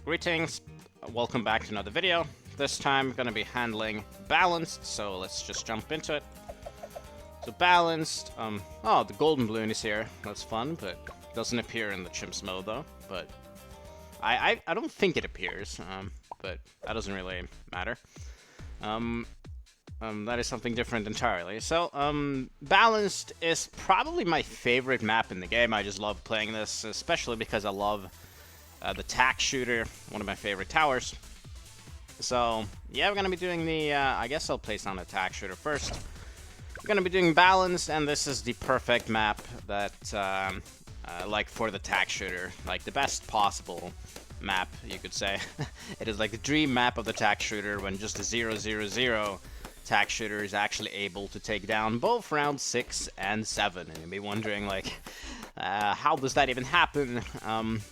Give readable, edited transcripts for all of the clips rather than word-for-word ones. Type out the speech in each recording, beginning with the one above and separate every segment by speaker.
Speaker 1: Greetings, welcome back to another video. This time I'm gonna be handling balanced, so let's just jump into it. So balanced, oh, the golden balloon is here. That's fun, but it doesn't appear in the chimps mode though. But I don't think it appears, but that doesn't really matter. That is something different entirely. So, balanced is probably my favorite map in the game. I just love playing this, especially because I love the tack shooter, one of my favorite towers. So, yeah, we're gonna be doing the, I guess I'll place on the tack shooter first. We're gonna be doing balanced, and this is the perfect map that, like for the tack shooter, like the best possible map, you could say. It is like the dream map of the tack shooter when just a 0-0-0 tack shooter is actually able to take down both round 6 and 7. And you'll be wondering, like, how does that even happen?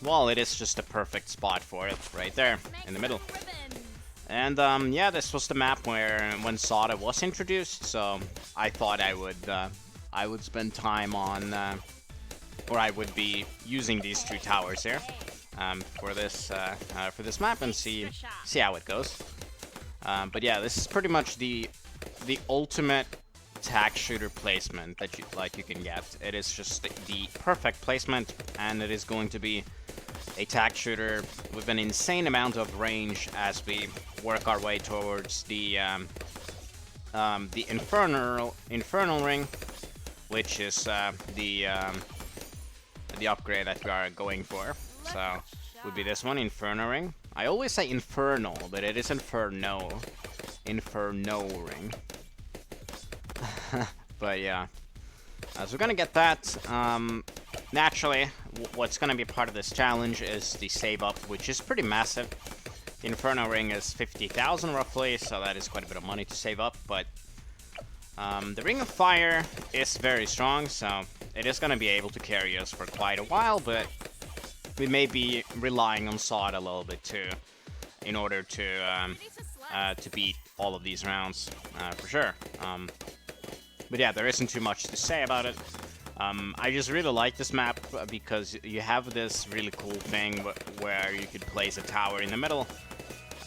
Speaker 1: Well, it is just a perfect spot for it, right there, in the middle. And, yeah, this was the map where, when Sauda was introduced, so I thought I would spend time on, or I would be using these two towers here, for this map and see how it goes. But yeah, this is pretty much the ultimate tack shooter placement that you can get. It is just the perfect placement, and it is going to be a tack shooter with an insane amount of range as we work our way towards the infernal ring, which is the upgrade that we are going for. So would be this one, Inferno ring. I always say infernal, but it is Inferno ring. But yeah, so we're gonna get that. Naturally, what's gonna be part of this challenge is the save up, which is pretty massive. The Inferno ring is 50,000 roughly, so that is quite a bit of money to save up. But the Ring of Fire is very strong, so it is gonna be able to carry us for quite a while. But we may be relying on Sauda a little bit too, in order to beat all of these rounds, for sure. But yeah, there isn't too much to say about it. I just really like this map because you have this really cool thing where you could place a tower in the middle,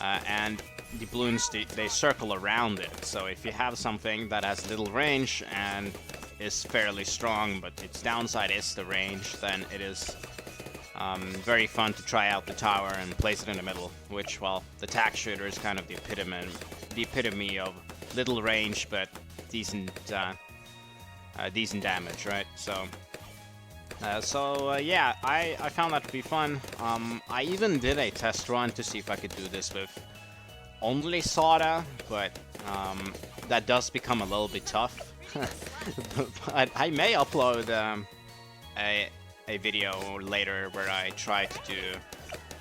Speaker 1: and the balloons, they circle around it. So if you have something that has little range and is fairly strong, but its downside is the range, then it is very fun to try out the tower and place it in the middle, which, well, the tack shooter is kind of the epitome of little range, but decent damage, right? So, yeah, I found that to be fun. I even did a test run to see if I could do this with only Sauda, but that does become a little bit tough. But I may upload a video later where I try to do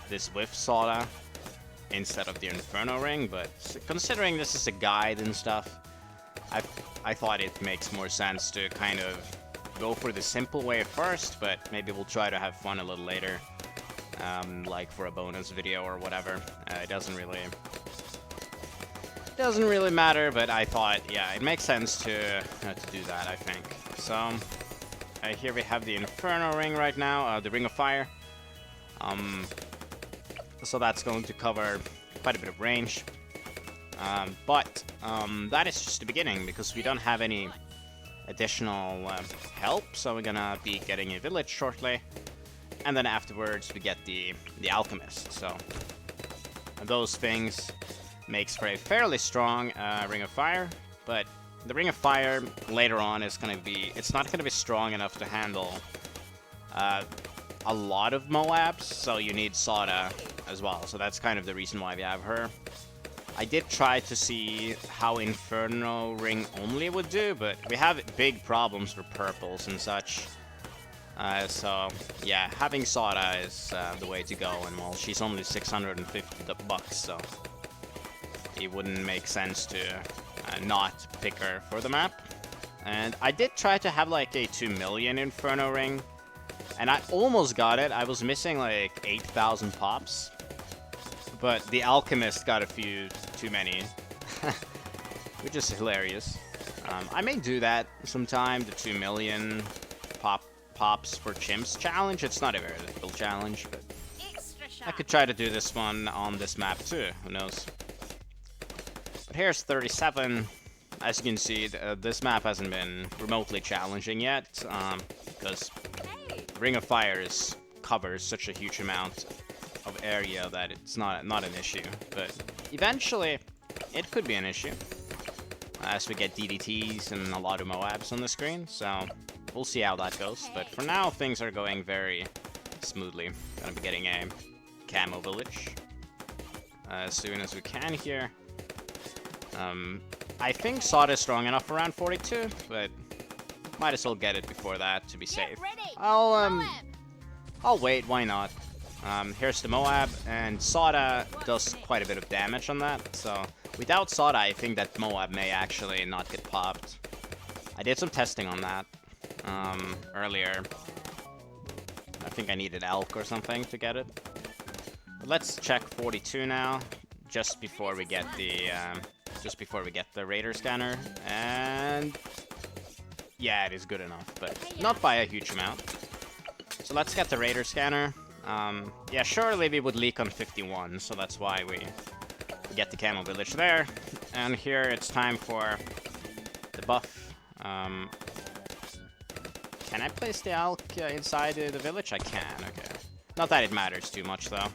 Speaker 1: this with Sauda instead of the Inferno ring, but considering this is a guide and stuff, I thought it makes more sense to kind of go for the simple way first, but maybe we'll try to have fun a little later, like for a bonus video or whatever. It doesn't really matter, but I thought, yeah, it makes sense to do that, I think. So here we have the Inferno ring right now, the Ring of Fire. So that's going to cover quite a bit of range. But that is just the beginning, because we don't have any additional help, so we're gonna be getting a village shortly, and then afterwards we get the alchemist. So those things makes for a fairly strong Ring of Fire, but the Ring of Fire later on is gonna be, it's not gonna be strong enough to handle a lot of Moabs, so you need Sauda as well. So that's kind of the reason why we have her. I did try to see how Inferno ring only would do, but we have big problems for purples and such. So yeah, having Sauda is the way to go, and well, she's only 650 bucks, so it wouldn't make sense to not pick her for the map. And I did try to have like a 2 million Inferno ring, and I almost got it. I was missing like 8,000 pops. But the alchemist got a few too many, which is hilarious. I may do that sometime, the 2 million pops for chimps challenge. It's not a very difficult challenge, but I could try to do this one on this map too, who knows. But here's 37. As you can see, this map hasn't been remotely challenging yet, because Ring of Fire covers such a huge amount of area that it's not an issue. But eventually, it could be an issue, as we get DDTs and a lot of Moabs on the screen, so we'll see how that goes. But for now, things are going very smoothly. Gonna be getting a camo village as soon as we can here. I think Sauda is strong enough around 42, but might as well get it before that to be safe. I'll wait, why not? Here's the Moab, and Sauda does quite a bit of damage on that, so without Sauda, I think that Moab may actually not get popped. I did some testing on that earlier. I think I needed Elk or something to get it. But let's check 42 now, just before we get the radar scanner, and yeah, it is good enough, but not by a huge amount. So let's get the radar scanner. Yeah, surely we would leak on 51, so that's why we get the camo village there. And here it's time for the buff. Can I place the Elk inside the village? I can, okay. Not that it matters too much though,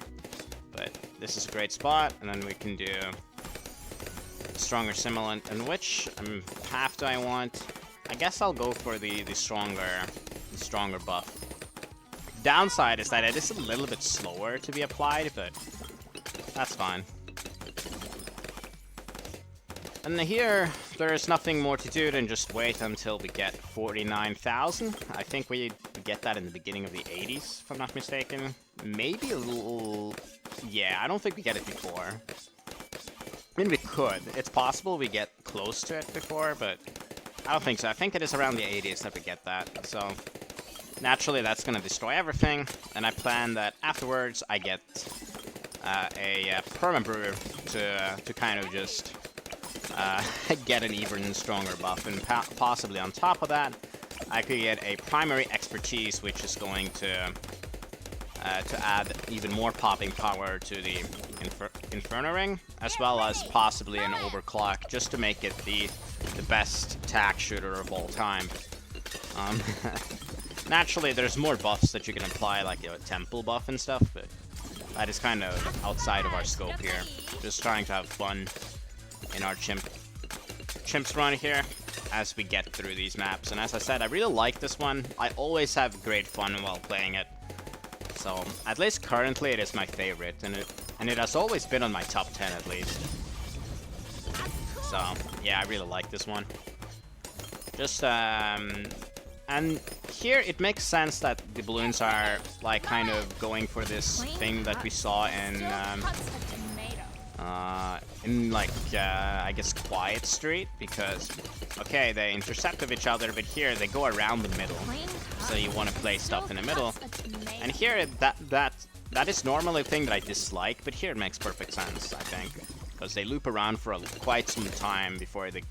Speaker 1: but this is a great spot, and then we can do stronger simulant. And which path do I want? I guess I'll go for the stronger buff. Downside is that it is a little bit slower to be applied, but that's fine. And here, there is nothing more to do than just wait until we get 49,000. I think we get that in the beginning of the 80s, if I'm not mistaken. Maybe a little... Yeah, I don't think we get it before. I mean, we could. It's possible we get close to it before, but I don't think so. I think it is around the 80s that we get that, so... Naturally, that's going to destroy everything, and I plan that afterwards I get a Perma-brew to kind of just get an even stronger buff, and possibly on top of that, I could get a primary expertise, which is going to add even more popping power to the Inferno ring, as well as possibly an overclock, just to make it the best tack shooter of all time. Naturally, there's more buffs that you can apply, like a temple buff and stuff, but that is kind of outside of our scope here. Just trying to have fun in our chimps run here as we get through these maps. And as I said, I really like this one. I always have great fun while playing it. So, at least currently it is my favorite, and it has always been on my top 10 at least. So, yeah, I really like this one. Just, and here it makes sense that the Bloons are like kind of going for this thing that we saw in like I guess Quiet Street, because okay, they intercept with each other, but here they go around the middle, so you want to play stuff in the middle. And here that is normally a thing that I dislike, but here it makes perfect sense, I think, because they loop around for quite some time before they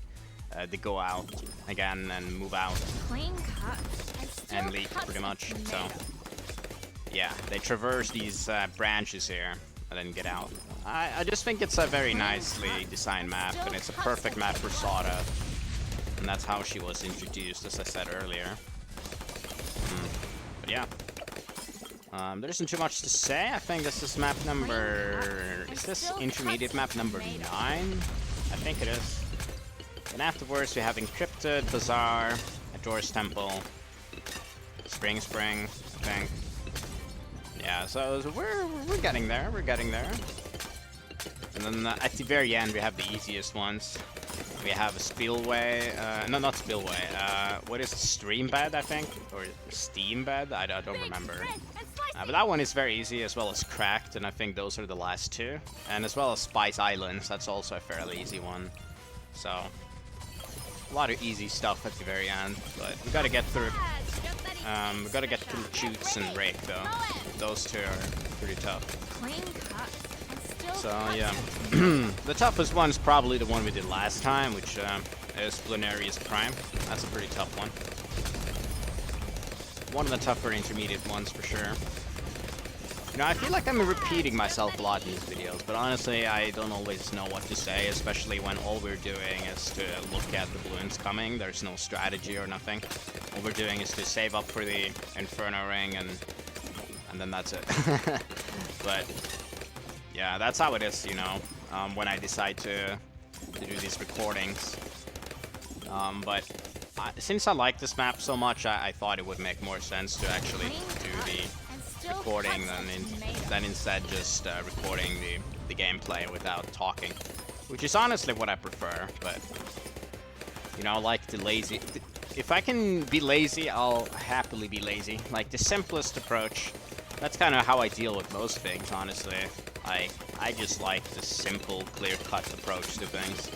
Speaker 1: go out again and move out and leak pretty much. So yeah, they traverse these branches here and then get out. I just think it's a very nicely designed map, and it's a perfect map for Sauda, and that's how she was introduced, as I said earlier. But yeah, there isn't too much to say. I think this is map number... Is this intermediate map number 9? I think it is. And afterwards we have Encrypted, Bazaar, Adore's Temple, Spring, I think. Yeah, so we're getting there, And then at the very end we have the easiest ones. We have a Spillway, no, not Spillway, what is it, Stream Bed, I think? Or Steam Bed? I don't remember. But that one is very easy, as well as Cracked, and I think those are the last two. And as well as Spice Islands, that's also a fairly easy one. So, a lot of easy stuff at the very end, but we gotta get through. We gotta get through Chutes and Rake though. Those two are pretty tough. So yeah, the toughest one is probably the one we did last time, which is Planarius Prime. That's a pretty tough one. One of the tougher intermediate ones for sure. You know, I feel like I'm repeating myself a lot in these videos, but honestly, I don't always know what to say, especially when all we're doing is to look at the balloons coming. There's no strategy or nothing. All we're doing is to save up for the Inferno ring, and then that's it. But yeah, that's how it is, you know, when I decide to do these recordings. But since I like this map so much, I thought it would make more sense to actually do the recording than instead just recording the gameplay without talking, which is honestly what I prefer. But you know, like the lazy, if I can be lazy, I'll happily be lazy. Like the simplest approach. That's kind of how I deal with most things, honestly. I just like the simple, clear-cut approach to things.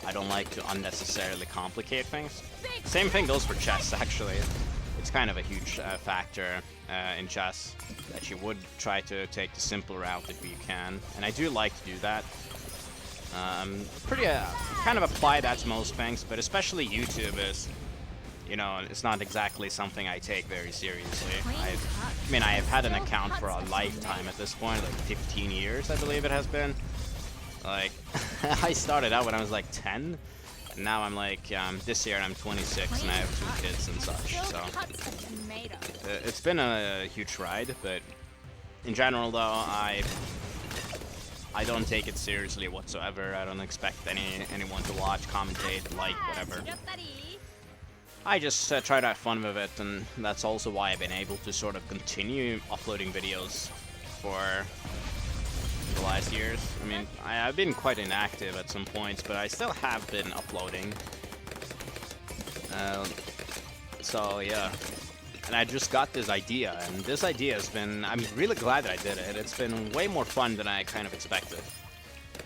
Speaker 1: I don't like to unnecessarily complicate things. Same thing goes for chess, actually. It's kind of a huge factor in chess, that you would try to take the simple route if you can. And I do like to do that. Kind of apply that to most things, but especially YouTube is, you know, it's not exactly something I take very seriously. I mean, I have had an account for a lifetime at this point, like 15 years, I believe it has been. Like, I started out when I was like 10, and now I'm like, this year I'm 26 and I have 2 kids and such, so it's been a huge ride. But in general though, I don't take it seriously whatsoever. I don't expect anyone to watch, commentate, like, whatever. I just try to have fun with it, and that's also why I've been able to sort of continue uploading videos for the last years. I mean, I've been quite inactive at some points, but I still have been uploading. So yeah, and I just got this idea, and this idea has been, I'm really glad that I did it. It's been way more fun than I kind of expected.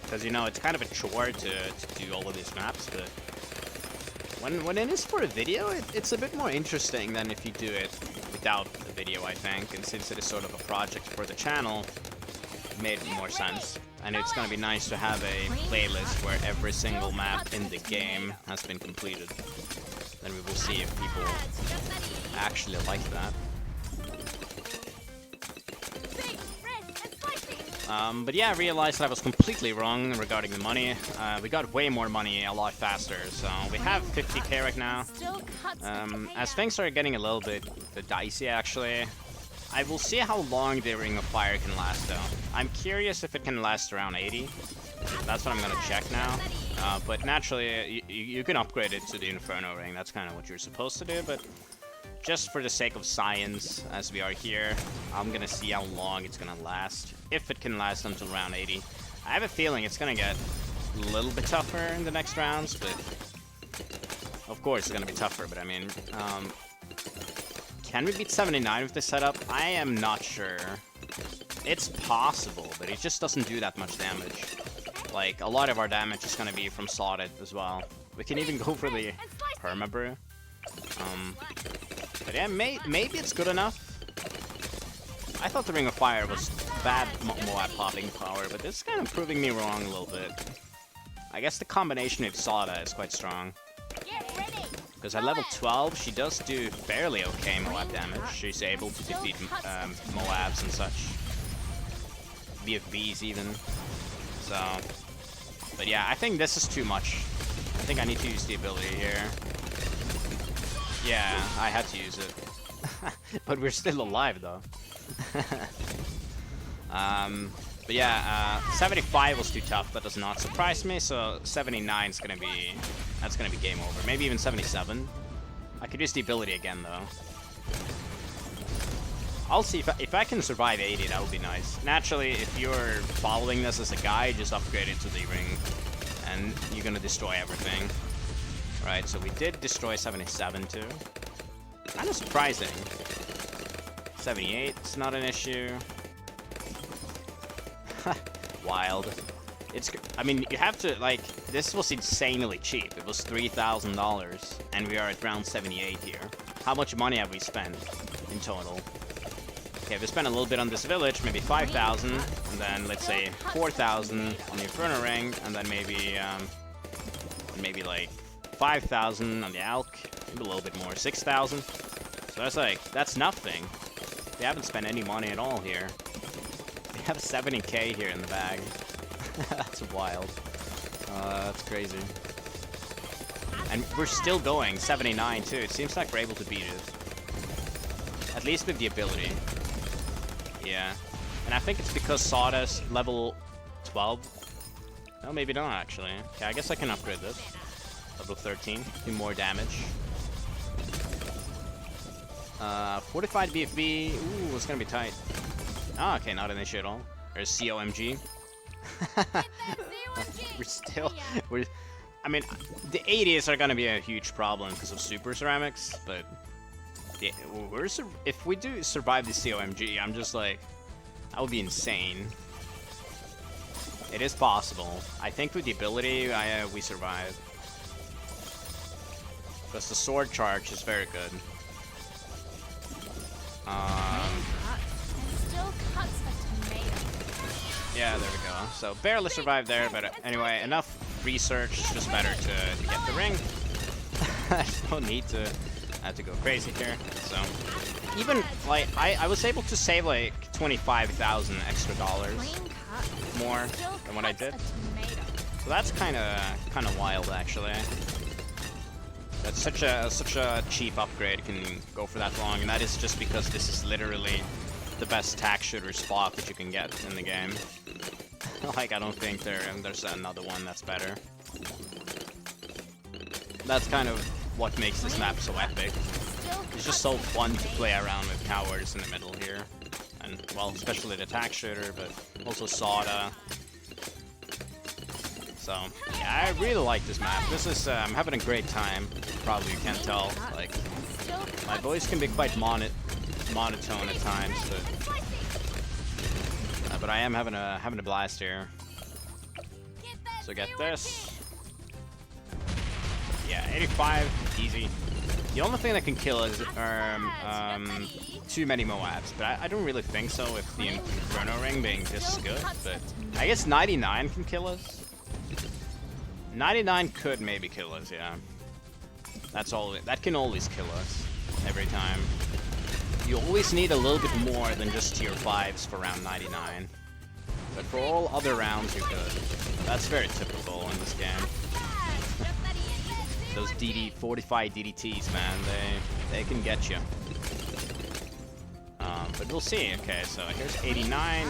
Speaker 1: Because, you know, it's kind of a chore to do all of these maps, but when it is for a video, it's a bit more interesting than if you do it without the video, I think. And since it is sort of a project for the channel, it made more sense. And it's gonna be nice to have a playlist where every single map in the game has been completed. Then we will see if people actually like that. But yeah, I realized that I was completely wrong regarding the money. We got way more money a lot faster, so we have 50k right now. As things are getting a little bit dicey, actually, I will see how long the Ring of Fire can last, though. I'm curious if it can last around 80. That's what I'm gonna check now. But naturally, you can upgrade it to the Inferno Ring. That's kind of what you're supposed to do, but just for the sake of science, as we are here, I'm gonna see how long it's gonna last. If it can last until round 80. I have a feeling it's gonna get a little bit tougher in the next rounds, but of course it's gonna be tougher, but I mean, can we beat 79 with this setup? I am not sure. It's possible, but it just doesn't do that much damage. Like, a lot of our damage is gonna be from Sauda as well. We can even go for the Perma-brew. But yeah, maybe it's good enough. I thought the Ring of Fire was bad Moab popping power, but this is kind of proving me wrong a little bit. I guess the combination of Sauda is quite strong. Because at level 12, she does do fairly okay Moab damage. She's able to defeat Moabs and such. BFBs even. So, but yeah, I think this is too much. I think I need to use the ability here. Yeah, I had to use it. But we're still alive, though. But yeah, 75 was too tough. That does not surprise me. So 79 is gonna be, that's gonna be game over. Maybe even 77. I could use the ability again, though. I'll see if I can survive 80. That would be nice. Naturally, if you're following this as a guy, just upgrade it to the ring, and you're gonna destroy everything. Right, so we did destroy 77 too. Kind of surprising. 78, it's not an issue. Wild. It's, I mean, you have to, like, this was insanely cheap. It was $3,000, and we are at round 78 here. How much money have we spent in total? Okay, we spent a little bit on this village, maybe 5,000, and then let's say 4,000 on the Inferno ring, and then maybe like 5,000 on the Alk, maybe a little bit more, 6,000. So that's like, that's nothing. We haven't spent any money at all here. have 70k here in the bag. That's wild. That's crazy. And we're still going 79 too. It seems like we're able to beat it. At least with the ability. Yeah. And I think it's because Sauda's level 12. No, maybe not actually. Okay, I guess I can upgrade this. Level 13. Do more damage. 45 BFB. Ooh, it's gonna be tight. Ah, okay, not an issue at all. There's COMG. I mean, the 80s are gonna be a huge problem because of super ceramics, but yeah, if we do survive the COMG, I'm just like, that would be insane. It is possible. I think with the ability, we survive. Because the sword charge is very good. Yeah, there we go. So barely survived there, but anyway, enough research. It's just better to get the ring. There's no need to have to go crazy here. So even like I was able to save like 25,000 extra dollars more than what I did. So that's kind of wild actually. That's such a cheap upgrade can go for that long, and that is just because this is literally the best tack shooter spot that you can get in the game. Like, I don't think there's another one that's better. That's kind of what makes this map so epic. It's just so fun to play around with towers in the middle here. And, well, especially the tack shooter, but also Sauda. So, yeah, I really like this map. This is, I'm having a great time. Probably you can't tell. Like, my voice can be quite monotone at times, but I am having a blast here. So get this. Yeah, 85, easy. The only thing that can kill is too many Moabs, but I don't really think so with the Inferno ring being this good. But I guess 99 can kill us. 99 could maybe kill us, yeah. That's all. That can always kill us every time. You always need a little bit more than just tier 5s for round 99. But for all other rounds, you're good. That's very typical in this game. Those 45 DDTs, man, they can get you. But we'll see. Okay, so here's 89.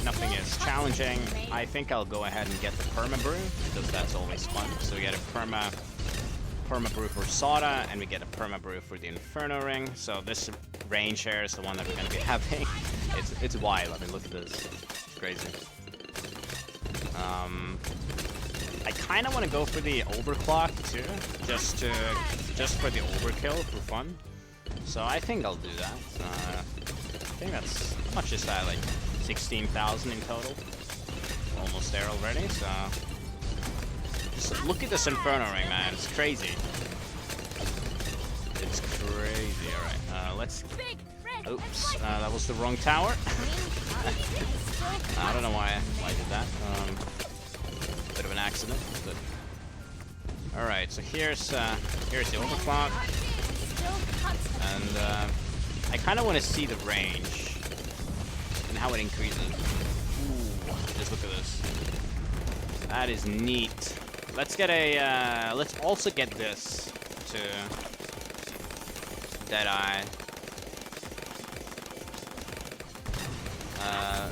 Speaker 1: Nothing is challenging. I think I'll go ahead and get the Perma-brew, because that's always fun. So we get a Perma-brew for Sauda, and we get a Perma-brew for the Inferno ring. So this range here is the one that we're going to be having. It's wild. I mean, look at this. It's crazy. I kind of want to go for the overclock too, just for the overkill for fun. So I think I'll do that. I think that's how much is that, like 16,000 in total. Almost there already. So just look at this Inferno ring, man. It's crazy. It's crazy. All right. Let's. Oops. That was the wrong tower. I don't know why I did that. Bit of an accident, but all right. So here's the overclock, and I kind of want to see the range and how it increases. Ooh, just look at this. That is neat. Let's get a. Let's also get this to Deadeye.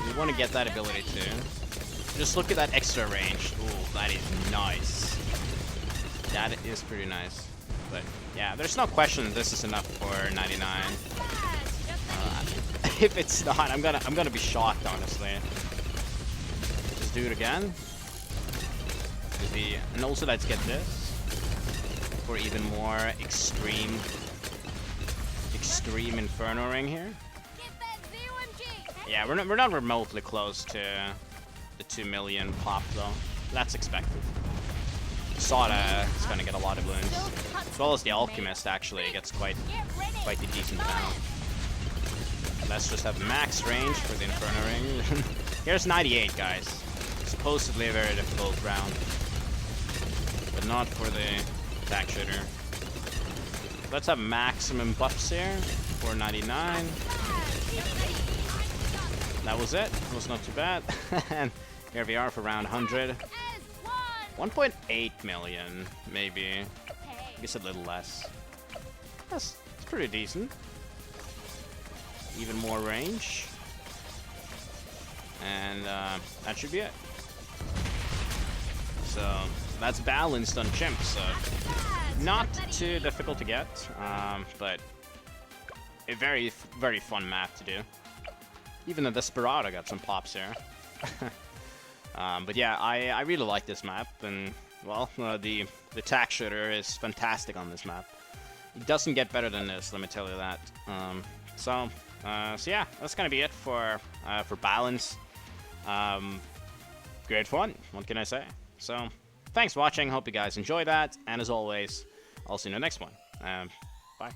Speaker 1: We want to get that ability too. Just look at that extra range. Ooh, that is nice. That is pretty nice. But yeah, there's no question this is enough for 99. If it's not, I'm gonna be shocked, honestly. Just do it again. And also let's get this for even more extreme Inferno ring here. Yeah, we're not remotely close to the 2 million pop though. That's expected. Sauda is gonna get a lot of Bloons, as well as the Alchemist actually gets quite a decent amount. Let's just have max range for the Inferno ring. Here's 98, guys. Supposedly a very difficult round, but not for the attack shooter. Let's have maximum buffs here for 99. that was it. It was not too bad. And here we are for round 100. 1.8 million, maybe. I guess a little less. That's pretty decent. Even more range. And that should be it. So that's balanced on chimps. Not too difficult to get, but a very, very fun map to do. Even the Desperado got some pops here. But yeah, I really like this map, and well, the tack shooter is fantastic on this map. It doesn't get better than this, let me tell you that. So yeah, that's gonna be it for balance. Great fun, what can I say? So thanks for watching, hope you guys enjoyed that, and as always, I'll see you in the next one. Bye.